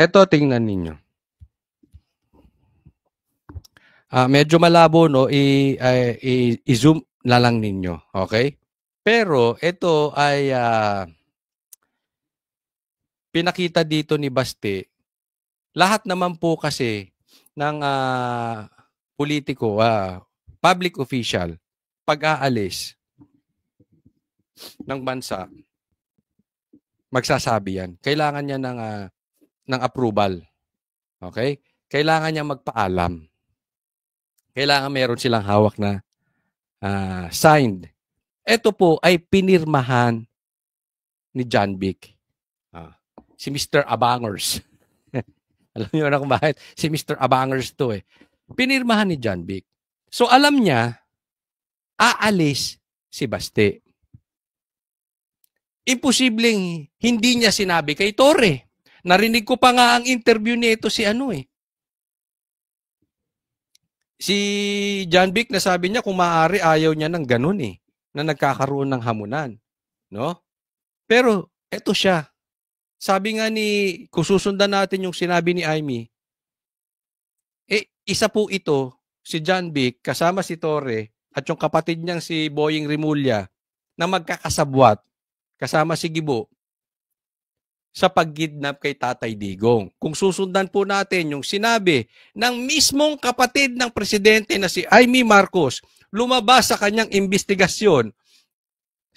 Eto, tingnan ninyo. Medyo malabo, no? I-zoom na lang ninyo. Okay? Pero ito ay pinakita dito ni Baste. Lahat naman po kasi ng politiko, public official, pag-aalis ng bansa, magsasabi yan. Kailangan niya ng approval. Okay? Kailangan niya magpaalam. Kailangan meron silang hawak na signed. Ito po ay pinirmahan ni John Vic. Si Mr. Abangers. Alam niyo na kung bakit? Si Mr. Abangers to eh. Pinirmahan ni John Vic. So alam niya, aalis si Baste. Imposibleng hindi niya sinabi kay Torre. Narinig ko pa nga ang interview nito si si John Vic na sabi niya kung maaari ayaw niya ng ganun eh, na nagkakaroon ng hamunan. No? Pero eto siya. Sabi nga kung susundan natin yung sinabi ni Amy, isa po ito, si John Vic, kasama si Torre, at yung kapatid niyang si Boying Rimulya, na magkakasabwat, kasama si Gibo, sa pag-kidnap kay Tatay Digong. Kung susundan po natin yung sinabi ng mismong kapatid ng presidente na si Amy Marcos, lumabas sa kanyang investigasyon,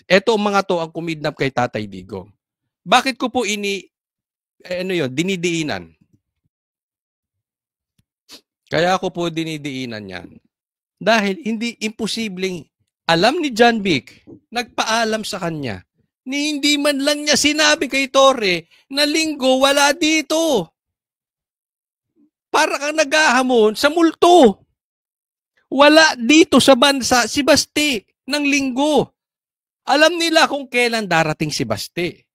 eto ang mga to ang kumidnap kay Tatay Digong. Bakit ko po dinidiinan? Kaya ako po dinidiinan yan. Dahil hindi imposibleng alam ni John Vic, nagpaalam sa kanya, ni hindi man lang niya sinabi kay Torre na linggo wala dito. Para kang naghahamon sa multo. Wala dito sa bansa si Baste ng linggo. Alam nila kung kailan darating si Baste.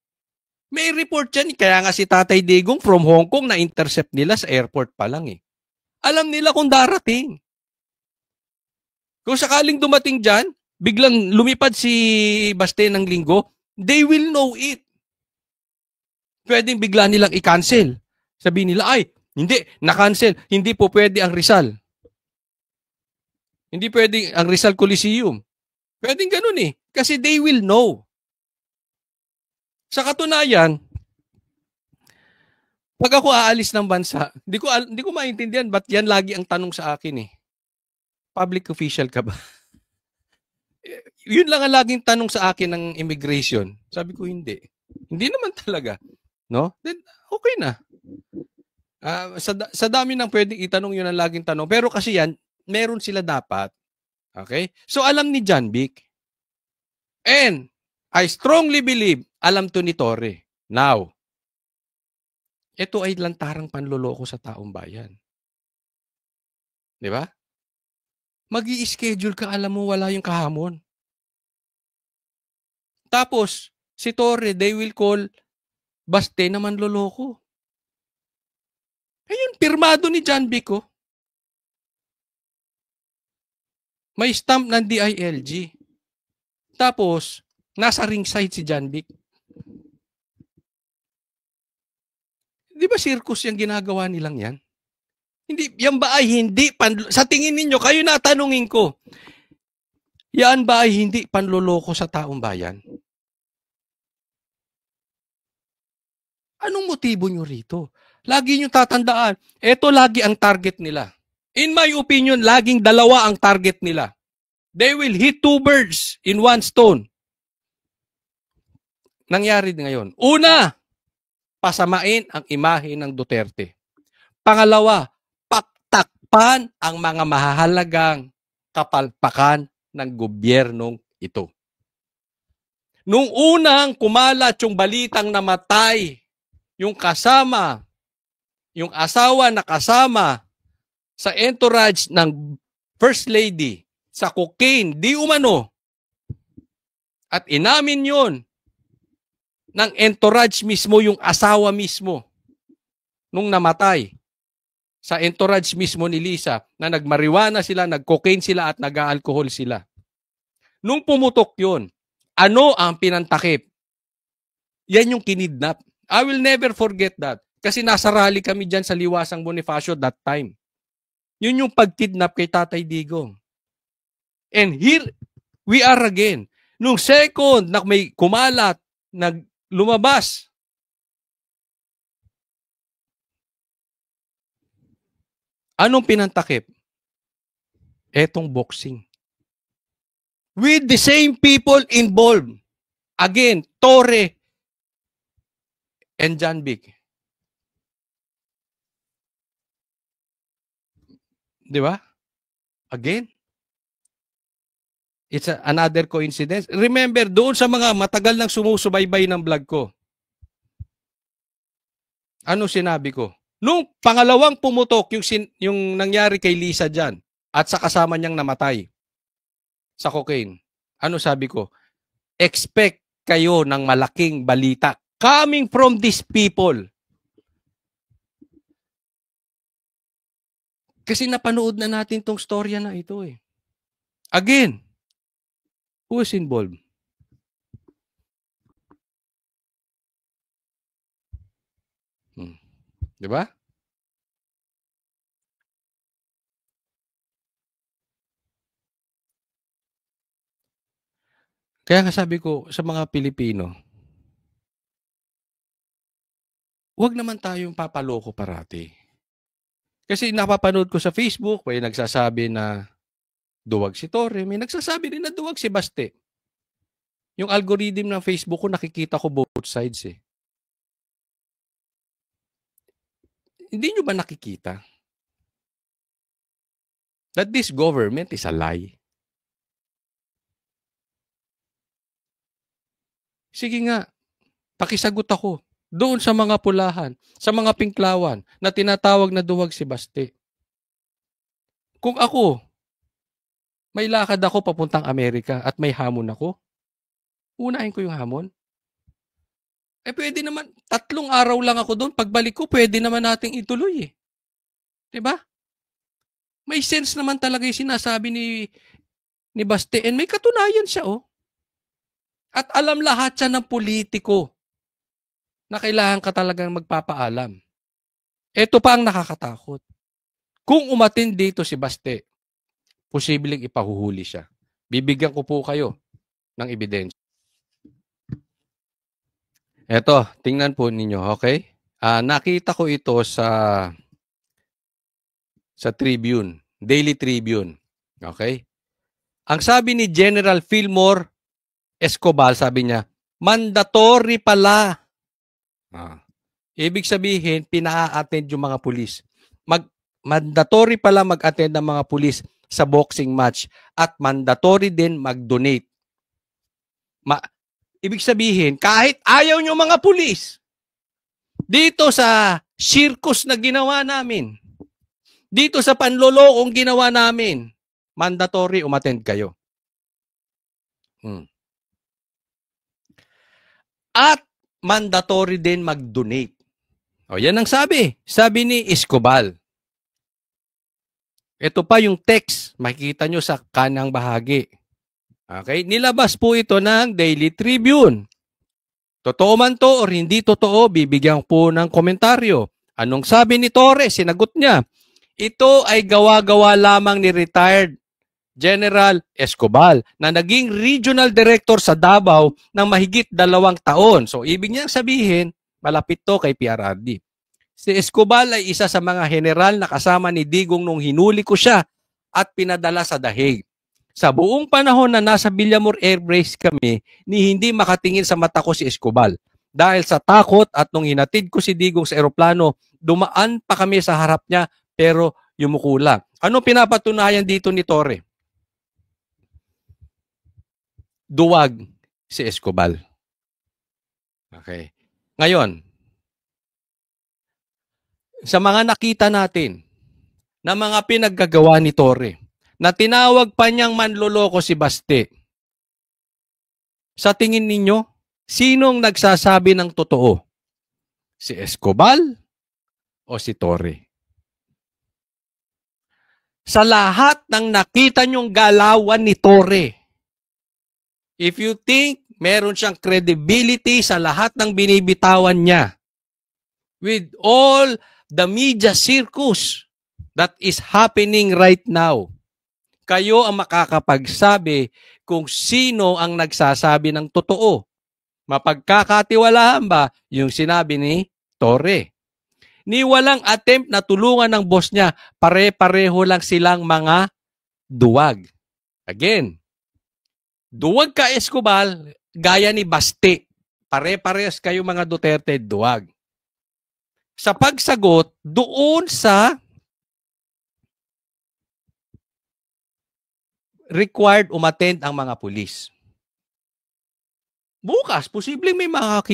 May report yan. Kaya nga si Tatay Digong from Hong Kong na-intercept nila sa airport pa lang eh. Alam nila kung darating. Kung sakaling dumating dyan, biglang lumipad si Baste ng linggo, they will know it. Pwedeng bigla nilang i-cancel. Sabihin nila, ay, hindi, na-cancel. Hindi po pwede ang Rizal. Hindi pwede ang Rizal Coliseum. Pwedeng ganun eh. Kasi they will know. Sa katunayan, pag ako aalis ng bansa, hindi ko maintindihan ba't yan lagi ang tanong sa akin eh. Public official ka ba? Yun lang ang laging tanong sa akin ng immigration. Sabi ko hindi. Hindi naman talaga. No? Then okay na. Sa dami ng pwedeng itanong yun ang laging tanong. Pero kasi yan, meron sila dapat. Okay? So alam ni John Vic. And I strongly believe alam to ni Torre. Now, ito ay lantarang panloloko sa taong bayan. Di ba? Mag-i-schedule ka, alam mo wala yung kahamon. Tapos, si Torre, they will call Baste na manloloko. Ayun, pirmado ni John Vic, oh. May stamp ng DILG. Tapos, nasa ringside si John Vic. Di ba circus yung ginagawa nilang yan? Hindi, yan ba ay hindi, sa tingin ninyo, kayo na tanungin ko, yan ba ay hindi panloloko sa taong bayan? Anong motibo nyo rito? Lagi nyo tatandaan, eto lagi ang target nila. In my opinion, laging dalawa ang target nila. They will hit two birds in one stone. Nangyari ngayon. Una, pasamain ang imahe ng Duterte. Pangalawa, paktakpan ang mga mahahalagang kapalpakan ng gobyernong ito. Nung unang kumalat yung balitang namatay, yung asawa na kasama sa entourage ng First Lady sa cocaine, di umano. At inamin yon ng entourage mismo, yung asawa mismo, nung namatay. Sa entourage mismo ni Lisa, na nagmariwana sila, nag-cocaine sila at nag-alcohol sila. Nung pumutok yon, ano ang pinantakip? Yan yung kinidnap. I will never forget that. Kasi nasa rally kami dyan sa Liwasang Bonifacio that time. Yun yung pagkidnap kay Tatay Digong. And here we are again. Nung second na may kumalat, lumabas, anong pinantakip? Etong boxing. With the same people involved. Again, Torre and John Vic. Di ba? Again. It's another coincidence. Remember, doon sa mga matagal nang sumusubaybay ng vlog ko, ano sinabi ko? Nung pangalawang pumutok yung nangyari kay Lisa dyan at sa kasama niyang namatay sa cocaine, ano sabi ko? Expect kayo ng malaking balita coming from these people. Kasi napanood na natin tong storya na ito eh. Again, who is involved? Di ba? Kaya nga sabi ko sa mga Pilipino, huwag naman tayong papaloko parati. Kasi napapanood ko sa Facebook, may nagsasabi na duwag si Torre, may nagsasabi din na duwag si Baste. Yung algorithm ng Facebook ko, nakikita ko both sides eh. Hindi nyo ba nakikita that this government is a lie? Sige nga, pakisagot ako doon sa mga pulahan, sa mga pinklawan na tinatawag na duwag si Baste. Kung ako, may lakad ako papuntang Amerika at may hamon ako, unahin ko yung hamon. Eh pwede naman, 3 araw lang ako doon, pagbalik ko, pwede naman nating ituloy eh. Diba? May sense naman talaga yung sinasabi ni Baste and may katunayan siya oh. At alam lahat siya ng politiko na kailangan ka talagang magpapaalam. Ito pa ang nakakatakot. Kung umatin dito si Baste, posibleng ipahuhuli siya. Bibigyan ko po kayo ng ebidensya. Ito, tingnan po ninyo, okay? Nakita ko ito sa Tribune, Daily Tribune. Okay? Ang sabi ni General Fillmore Escobar, sabi niya, mandatory pala. Ibig sabihin, pina-attend yung mga pulis. Mandatory pala mag-attend ng mga pulis sa boxing match at mandatory din mag-donate. Ibig sabihin, kahit ayaw nyo mga pulis, dito sa circus na ginawa namin, dito sa panlolokong ginawa namin, mandatory umattend kayo. At mandatory din mag-donate. O, yan ang sabi. Sabi ni Escobar. Ito pa yung text. Makikita nyo sa kanang bahagi. Okay? Nilabas po ito ng Daily Tribune. Totoo man to or hindi totoo, bibigyan po ng komentaryo. Anong sabi ni Torre? Sinagot niya. Ito ay gawa-gawa lamang ni retired General Escobar na naging regional director sa Davao ng mahigit 2 taon. So, ibig niyang sabihin, malapit to kay PRRD. Si Escobar ay isa sa mga general na kasama ni Digong nung hinuli ko siya at pinadala sa Dahig. Sa buong panahon na nasa Villamor Air Base kami, ni hindi makatingin sa mata ko si Escobar. Dahil sa takot at nung hinatid ko si Digong sa eroplano, dumaan pa kami sa harap niya pero yumuko lang. Ano pinapatunayan dito ni Torre? Duwag si Escobar. Okay. Ngayon, sa mga nakita natin na mga pinaggagawa ni Torre, na tinawag pa niyang manloloko si Baste, sa tingin ninyo, sinong nagsasabi ng totoo? Si Escobar o si Torre? Sa lahat ng nakita niyong galawan ni Torre, if you think meron siyang credibility sa lahat ng binibitawan niya, with all the media circus that is happening right now. Kayo ang makakapagsabi kung sino ang nagsasabi ng totoo. Mapagkakatiwalaan ba yung sinabi ni Torre? Ni walang attempt na tulungan ng boss niya, pare-pareho lang silang mga duwag. Again, duwag ka Escobar, gaya ni Baste. Pare-parehas kayo mga Duterte, duwag. Sa pagsagot, doon sa required umattend ang mga pulis. Bukas, posibleng may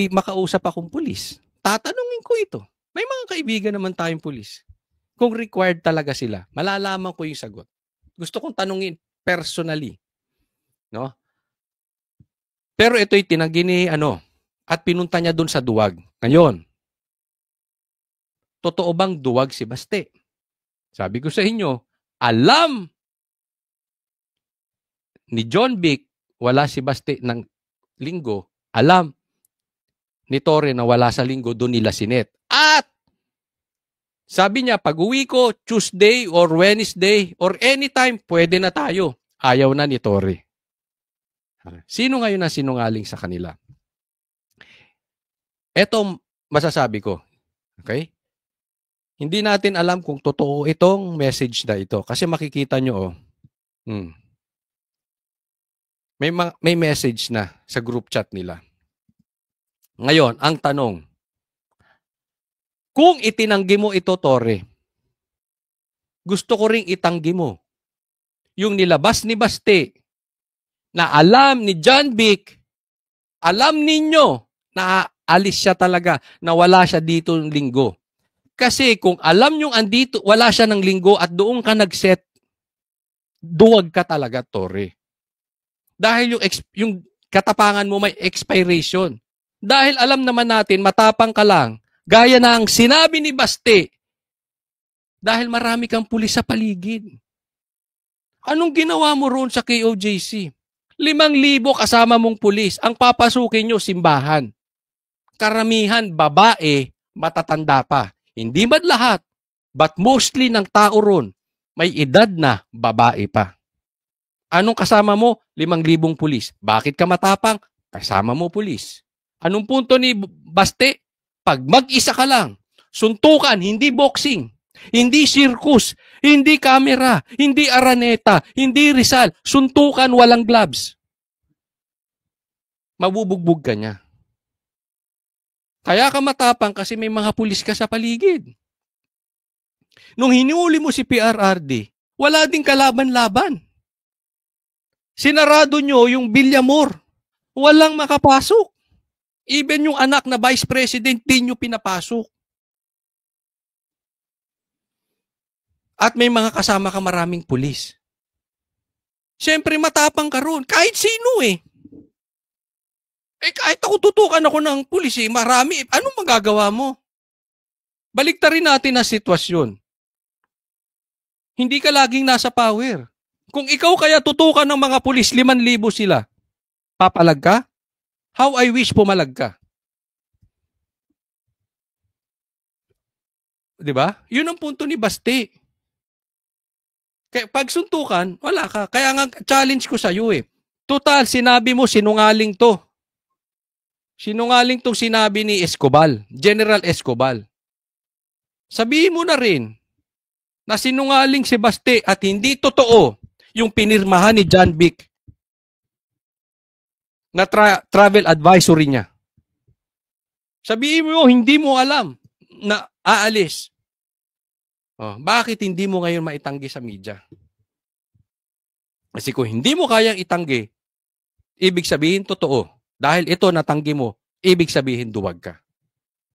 makausap akong pulis. Tatanungin ko ito. May mga kaibigan naman tayong pulis. Kung required talaga sila, malalaman ko yung sagot. Gusto kong tanungin personally. No? Pero ito'y tinanggi ni at pinunta niya doon sa duwag. Ngayon, totoo bang duwag si Baste? Sabi ko sa inyo, alam ni John Vic, wala si Baste ng linggo. Alam ni Torre na wala sa linggo, doon nila sinet. At sabi niya, pag uwi ko, Tuesday or Wednesday or anytime, pwede na tayo. Ayaw na ni Torre. Sino ngayon ang sinungaling sa kanila? Ito masasabi ko. Okay? Hindi natin alam kung totoo itong message na ito. Kasi makikita nyo, may message na sa group chat nila. Ngayon, ang tanong, kung itinanggi mo ito, Torre, gusto ko ring itanggi mo yung nilabas ni Baste na alam ni John Vic, alam ninyo na alis siya talaga, na wala siya dito ng linggo. Kasi kung alam nyo andito, wala siya ng linggo at doon ka nag-set, duwag ka talaga, Torre. Dahil yung katapangan mo may expiration. Dahil alam naman natin, matapang ka lang, gaya na ang sinabi ni Baste, dahil marami kang pulis sa paligid. Anong ginawa mo roon sa KOJC? 5,000 kasama mong pulis. Ang papasukin nyo, simbahan. Karamihan, babae, matatanda pa. Hindi man lahat, but mostly ng tao roon, may edad na babae pa. Anong kasama mo? 5,000 pulis. Bakit ka matapang? Kasama mo pulis. Anong punto ni Baste? Pag mag-isa ka lang, suntukan, hindi boxing, hindi circus, hindi camera, hindi Araneta, hindi Rizal, suntukan, walang gloves. Mabubugbog ka niya. Kaya ka matapang kasi may mga pulis ka sa paligid. Nung hinuli mo si PRRD, wala ding kalaban-laban. Sinarado nyo yung Villamor. Walang makapasok. Even yung anak na vice president, di nyo pinapasok. At may mga kasama ka maraming pulis. Siyempre matapang ka ron. Kahit sino eh. Kahit ako tutukan ako ng pulis eh, marami. Anong magagawa mo? Baliktarin natin ang sitwasyon. Hindi ka laging nasa power. Kung ikaw kaya tutukan ng mga pulis, 5,000 sila, papalag ka? How I wish pumalag ka. Diba? Yun ang punto ni Baste. Kaya pag suntukan, wala ka. Kaya nga challenge ko sa iyo eh. Total, sinabi mo sinungaling to. Sinungaling tong sinabi ni Escobar, General Escobar. Sabihin mo na rin na sinungaling si Baste at hindi totoo yung pinirmahan ni John Vic na travel advisory niya. Sabihin mo, hindi mo alam na aalis. Bakit hindi mo ngayon maitanggi sa media? Kasi kung hindi mo kayang itanggi, ibig sabihin totoo. Dahil ito natanggi mo, ibig sabihin duwag ka.